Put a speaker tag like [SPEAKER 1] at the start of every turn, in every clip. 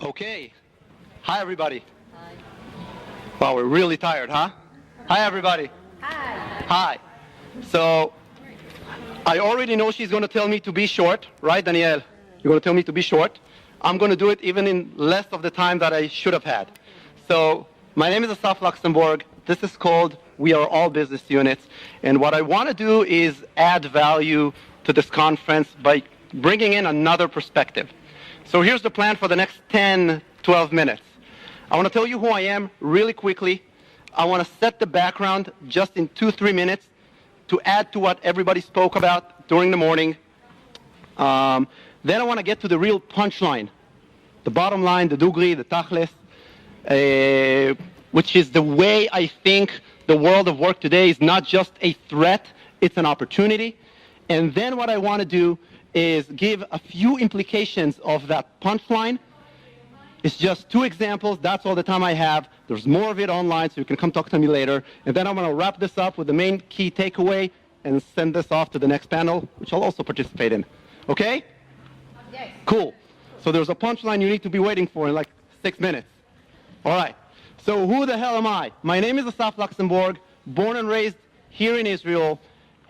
[SPEAKER 1] Okay. Hi, everybody. Hi. Wow, we're really tired, huh? Hi, everybody.
[SPEAKER 2] Hi.
[SPEAKER 1] Hi. So, I already know she's going to tell me to be short, right, Danielle? You're going to tell me to be short. I'm going to do it even in less of the time that I should have had. So, my name is Assaf Luxembourg. This is called We Are All Business Units. And what I want to do is add value to this conference by bringing in another perspective. So here's the plan for the next 10, 12 minutes. I want to tell you who I am really quickly. I want to set the background just in 2-3 minutes to add to what everybody spoke about during the morning. Then I want to get to the real punchline, the bottom line, the dugri, the tachlis, which is the way I think the world of work today is not just a threat, it's an opportunity. And then what I want to do is give a few implications of that punchline. It's just 2 examples. That's all the time I have. There's more of it online, so you can come talk to me later. And then I'm going to wrap this up with the main key takeaway and send this off to the next panel, which I'll also participate in. Okay?
[SPEAKER 2] Yes.
[SPEAKER 1] Cool. So there's a punchline you need to be waiting for in like 6 minutes. All right. So who the hell am I? My name is Assaf Luxembourg, born and raised here in Israel,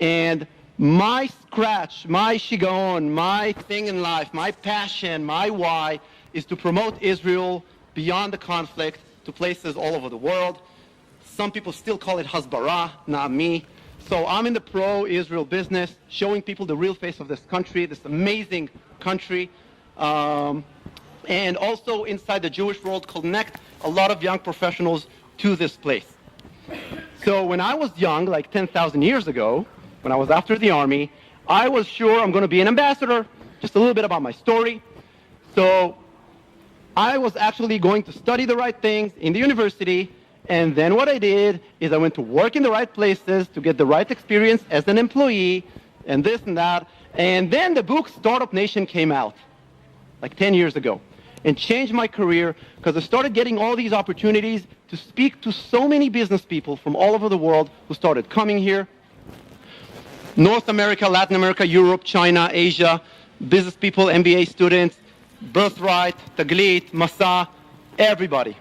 [SPEAKER 1] and my scratch, my shigaon, my thing in life, my passion, my why is to promote Israel beyond the conflict to places all over the world. Some people still call it hasbara, not me. So I'm in the pro-Israel business, showing people the real face of this country, this amazing country. And also inside the Jewish world, connect a lot of young professionals to this place. So when I was young, like 10,000 years ago, when I was after the army, I was sure I'm going to be an ambassador. Just a little bit about my story. So I was actually going to study the right things in the university, and then what I did is I went to work in the right places to get the right experience as an employee, and this and that. And then the book Startup Nation came out, like 10 years ago, and changed my career because I started getting all these opportunities to speak to so many business people from all over the world who started coming here. North America, Latin America, Europe, China, Asia, business people, MBA students, Birthright, Taglit, Masa, everybody.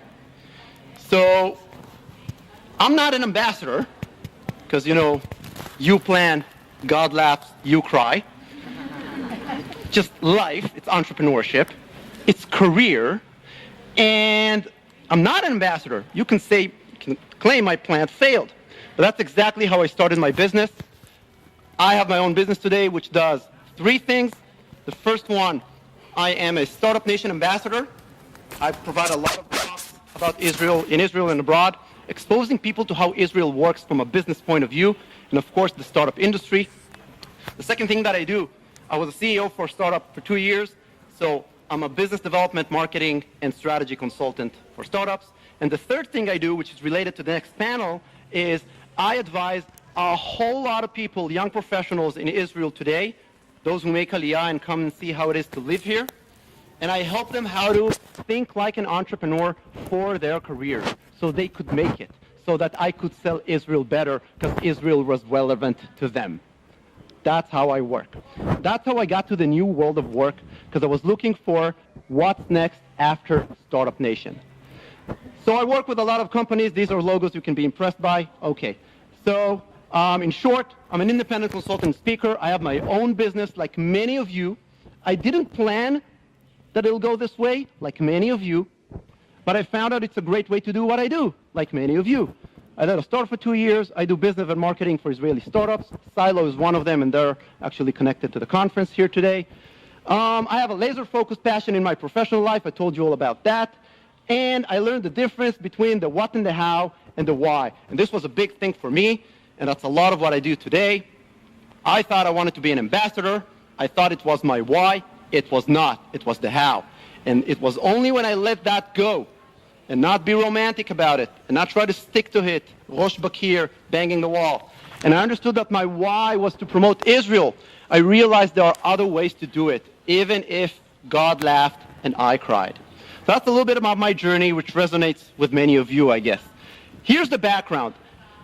[SPEAKER 1] So I'm not an ambassador because, you know, you plan, God laughs, you cry. Just life, it's entrepreneurship, it's career, and I'm not an ambassador. You can say, you can claim my plan failed, but that's exactly how I started my business. I have my own business today, which does 3 things. The first one, I am a Startup Nation ambassador. I provide a lot of talks about Israel, in Israel and abroad, exposing people to how Israel works from a business point of view, and of course the startup industry. The second thing that I do, I was a CEO for a startup for 2 years, so I'm a business development, marketing, and strategy consultant for startups. And the third thing I do, which is related to the next panel, is I advise a whole lot of people, young professionals in Israel today, those who make Aliyah and come and see how it is to live here. And I help them how to think like an entrepreneur for their career so they could make it, so that I could sell Israel better because Israel was relevant to them. That's how I work. That's how I got to the new world of work, because I was looking for what's next after Startup Nation. So I work with a lot of companies. These are logos you can be impressed by. Okay. So in short, I'm an independent consultant speaker. I have my own business like many of you. I didn't plan that it'll go this way like many of you, but I found out it's a great way to do what I do like many of you. I led a startup for 2 years. I do business and marketing for Israeli startups. Silo is one of them, and they're actually connected to the conference here today. I have a laser-focused passion in my professional life. I told you all about that. And I learned the difference between the what and the how and the why. And this was a big thing for me, and that's a lot of what I do today. I thought I wanted to be an ambassador. I thought it was my why. It was not. It was the how. And it was only when I let that go and not be romantic about it and not try to stick to it, Rosh Bakir, banging the wall. And I understood that my why was to promote Israel. I realized there are other ways to do it, even if God laughed and I cried. So that's a little bit about my journey, which resonates with many of you, I guess. Here's the background.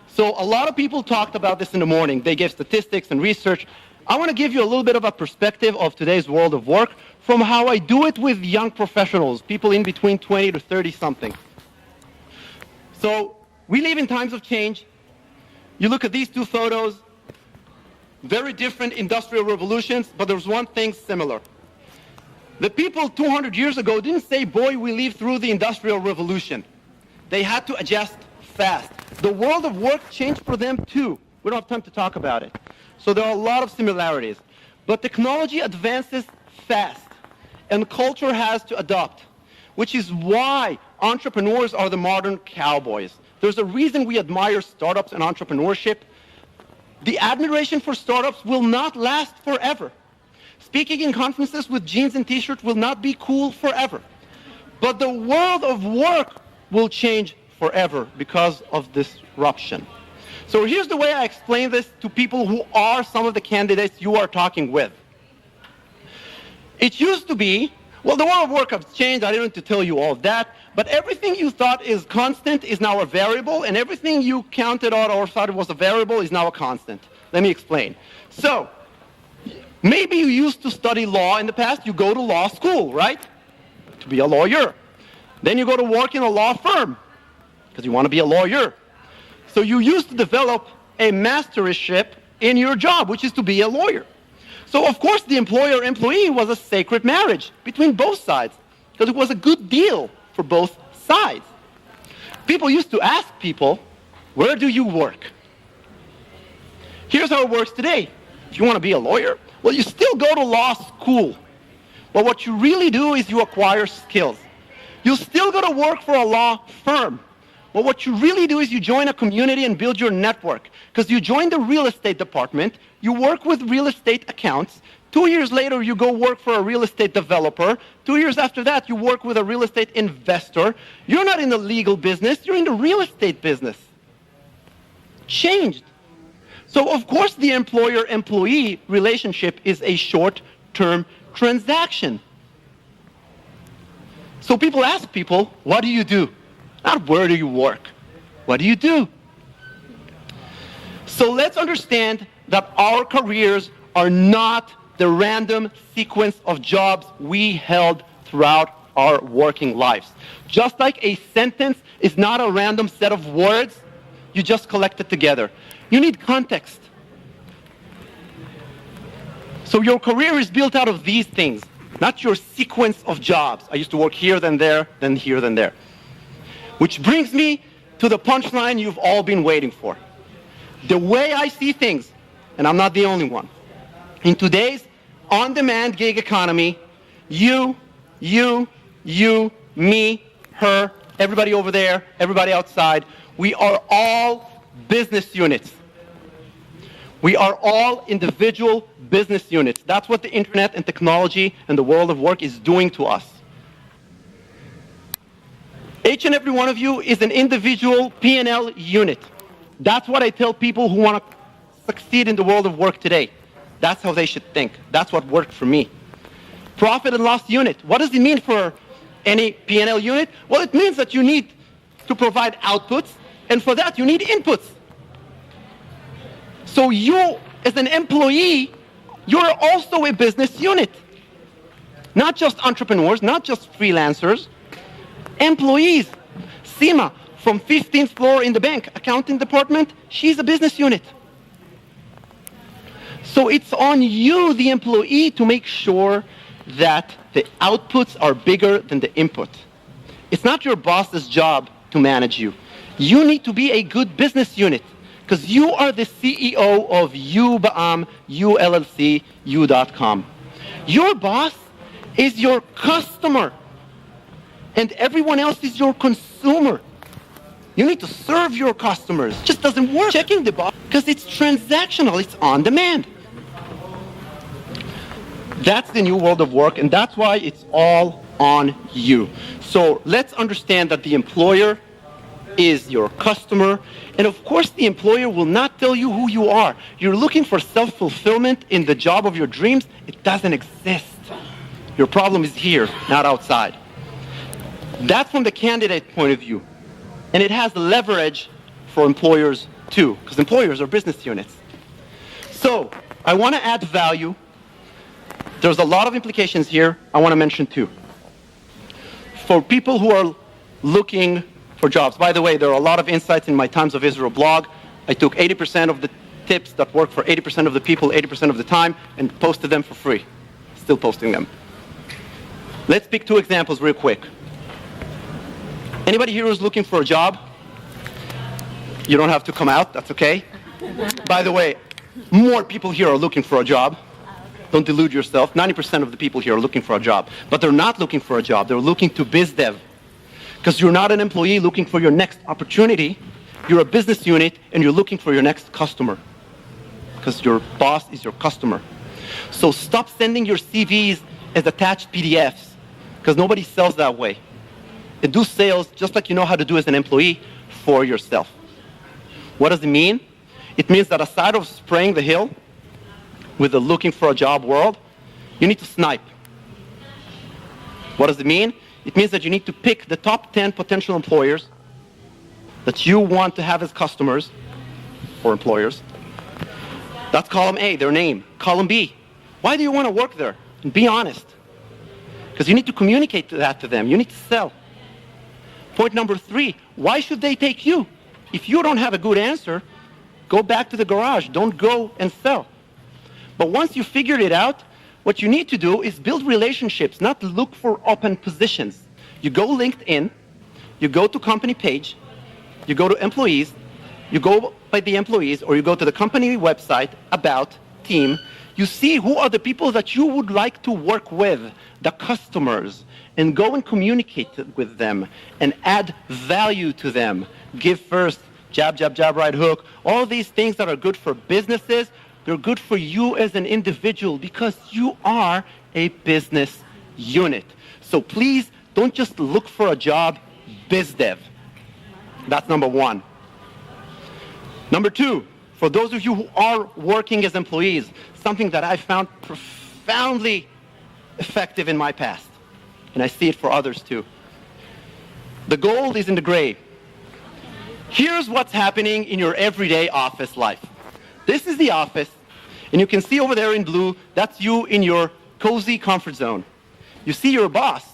[SPEAKER 1] So a lot of people talked about this in the morning. They gave statistics and research. I want to give you a little bit of a perspective of today's world of work from how I do it with young professionals, people in between 20 to 30 something. So we live in times of change. You look at these two photos, very different industrial revolutions, but there's one thing similar. The people 200 years ago didn't say, boy, we lived through the industrial revolution. They had to adjust fast. The world of work changed for them too. We don't have time to talk about it. So there are a lot of similarities. But technology advances fast, and culture has to adopt, which is why entrepreneurs are the modern cowboys. There's a reason we admire startups and entrepreneurship. The admiration for startups will not last forever. Speaking in conferences with jeans and t-shirts will not be cool forever. But the world of work will change forever because of disruption. So here's the way I explain this to people who are some of the candidates you are talking with. It used to be, well, the world of work has changed. I didn't need to tell you all of that. But everything you thought is constant is now a variable, and everything you counted on or thought it was a variable is now a constant. Let me explain. So maybe you used to study law in the past. You go to law school, right? To be a lawyer. Then you go to work in a law firm because you want to be a lawyer. So you used to develop a mastership in your job, which is to be a lawyer. So of course the employer-employee was a sacred marriage between both sides because it was a good deal for both sides. People used to ask people, where do you work? Here's how it works today. If you want to be a lawyer, well, you still go to law school. But what you really do is you acquire skills. You still go to work for a law firm. But what you really do is you join a community and build your network. Because you join the real estate department, you work with real estate accounts. 2 years later, you go work for a real estate developer. 2 years after that, you work with a real estate investor. You're not in the legal business, you're in the real estate business. Changed. So of course the employer-employee relationship is a short-term transaction. So people ask people, what do you do? Not where do you work? What do you do? So let's understand that our careers are not the random sequence of jobs we held throughout our working lives. Just like a sentence is not a random set of words, you just collect it together. You need context. So your career is built out of these things, not your sequence of jobs. I used to work here, then there, then here, then there. Which brings me to the punchline you've all been waiting for. The way I see things, and I'm not the only one, in today's on-demand gig economy, you, me, her, everybody over there, everybody outside, we are all business units. We are all individual business units. That's what the internet and technology and the world of work is doing to us. Each and every one of you is an individual P&L unit. That's what I tell people who want to succeed in the world of work today. That's how they should think. That's what worked for me. Profit and loss unit. What does it mean for any P&L unit? Well, it means that you need to provide outputs, and for that you need inputs. So you, as an employee, you're also a business unit. Not just entrepreneurs, not just freelancers. Employees. Sima, from 15th floor in the bank, accounting department, she's a business unit. So it's on you, the employee, to make sure that the outputs are bigger than the input. It's not your boss's job to manage you. You need to be a good business unit because you are the CEO of U-Ba'am, U-LLC, U.com. Your boss is your customer and everyone else is your consumer. You need to serve your customers. It just doesn't work checking the box because it's transactional, it's on demand. That's the new world of work, and that's why it's all on you. So let's understand that the employer is your customer, and of course the employer will not tell you who you are. You're looking for self-fulfillment in the job of your dreams. It doesn't exist. Your problem is here, not outside. That's from the candidate point of view. And it has leverage for employers too, because employers are business units. So I want to add value. There's a lot of implications here. I want to mention two. For people who are looking for jobs, by the way, there are a lot of insights in my Times of Israel blog. I took 80% of the tips that work for 80% of the people, 80% of the time, and posted them for free. Still posting them. Let's pick two examples real quick. Anybody here who's looking for a job? You don't have to come out, that's okay. By the way, more people here are looking for a job. Don't delude yourself. 90% of the people here are looking for a job. But they're not looking for a job. They're looking to biz dev. Because you're not an employee looking for your next opportunity. You're a business unit and you're looking for your next customer. Because your boss is your customer. So stop sending your CVs as attached PDFs. Because nobody sells that way. And do sales just like you know how to do as an employee for yourself. What does it mean? It means that aside of spraying the hill with the looking for a job world, you need to snipe. What does it mean? It means that you need to pick the top 10 potential employers that you want to have as customers or employers. That's column A, their name. Column B, why do you want to work there? And be honest. Because you need to communicate that to them. You need to sell. Point number 3, why should they take you? If you don't have a good answer, go back to the garage. Don't go and sell. But once you figured it out, what you need to do is build relationships, not look for open positions. You go LinkedIn, you go to company page, you go to employees, you go by the employees, or you go to the company website, about, team, you see who are the people that you would like to work with, the customers, and go and communicate with them and add value to them. Give first, jab, jab, jab, right hook, all these things that are good for businesses, they're good for you as an individual because you are a business unit. So please don't just look for a job, biz dev. That's number 1. Number 2, for those of you who are working as employees, something that I found profoundly effective in my past, and I see it for others too. The gold is in the gray. Here's what's happening in your everyday office life. This is the office, and you can see over there in blue, that's you in your cozy comfort zone. You see your boss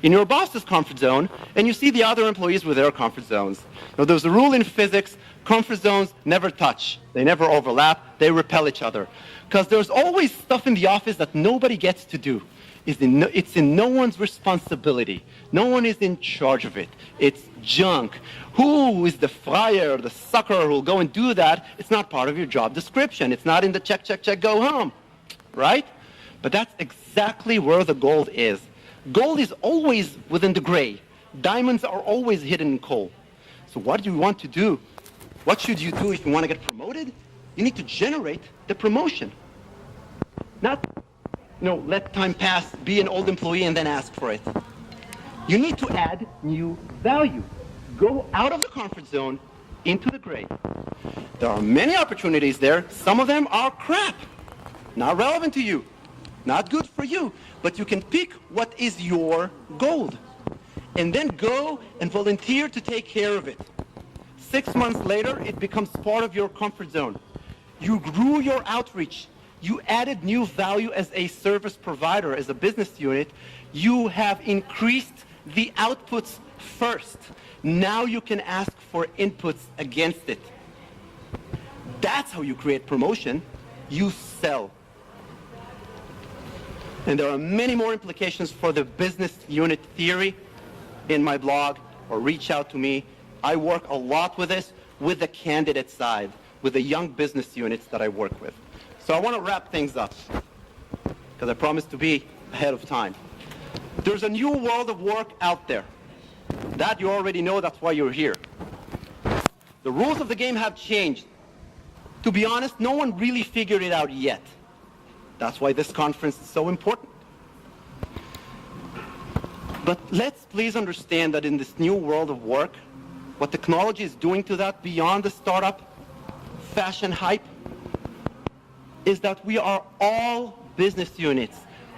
[SPEAKER 1] in your boss's comfort zone, and you see the other employees with their comfort zones. Now, there's a rule in physics, comfort zones never touch. They never overlap. They repel each other. Because there's always stuff in the office that nobody gets to do. It's in no one's responsibility. No one is in charge of it. It's junk. Who is the fryer, the sucker who will go and do that? It's not part of your job description. It's not in the check, check, check, go home. Right? But that's exactly where the gold is. Gold is always within the gray. Diamonds are always hidden in coal. So what do you want to do? What should you do if you want to get promoted? You need to generate the promotion. Not, let time pass, be an old employee, and then ask for it. You need to add new value. Go out of the comfort zone into the gray. There are many opportunities there. Some of them are crap, not relevant to you, not good for you. But you can pick what is your gold and then go and volunteer to take care of it. 6 months later, it becomes part of your comfort zone. You grew your outreach. You added new value as a service provider, as a business unit. You have increased the outputs first. Now you can ask for inputs against it. That's how you create promotion. You sell. And there are many more implications for the business unit theory in my blog, or reach out to me. I work a lot with this, with the candidate side, with the young business units that I work with. So I want to wrap things up, because I promised to be ahead of time. There's a new world of work out there. That you already know, that's why you're here. The rules of the game have changed. To be honest, no one really figured it out yet. That's why this conference is so important. But let's please understand that in this new world of work, what technology is doing to that beyond the startup fashion hype is that we are all business units.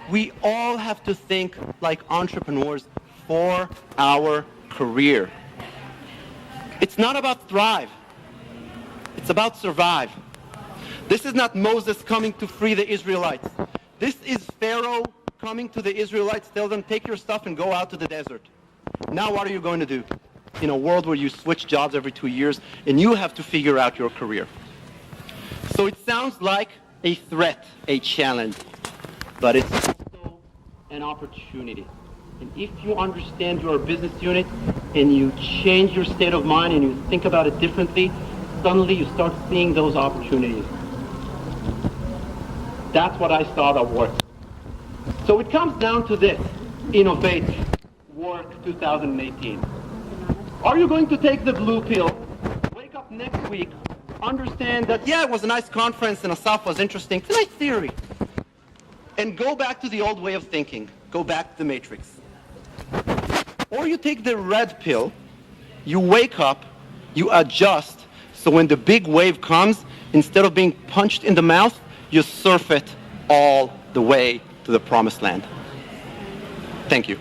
[SPEAKER 1] We all have to think like entrepreneurs for our career. It's not about thrive. It's about survive. This is not Moses coming to free the Israelites. This is Pharaoh coming to the Israelites, tell them, take your stuff and go out to the desert. Now what are you going to do? In a world where you switch jobs every 2 years and you have to figure out your career. So it sounds like a threat, a challenge, but it's also an opportunity. And if you understand your business unit and you change your state of mind and you think about it differently, suddenly you start seeing those opportunities. That's what I saw that worked. So it comes down to this, Innov8, Work 2018. Are you going to take the blue pill, wake up next week, understand that, yeah, it was a nice conference and Assaf was interesting, it's a nice theory, and go back to the old way of thinking, go back to the matrix? Or you take the red pill, you wake up, you adjust, so when the big wave comes, instead of being punched in the mouth, you surf it all the way to the promised land. Thank you.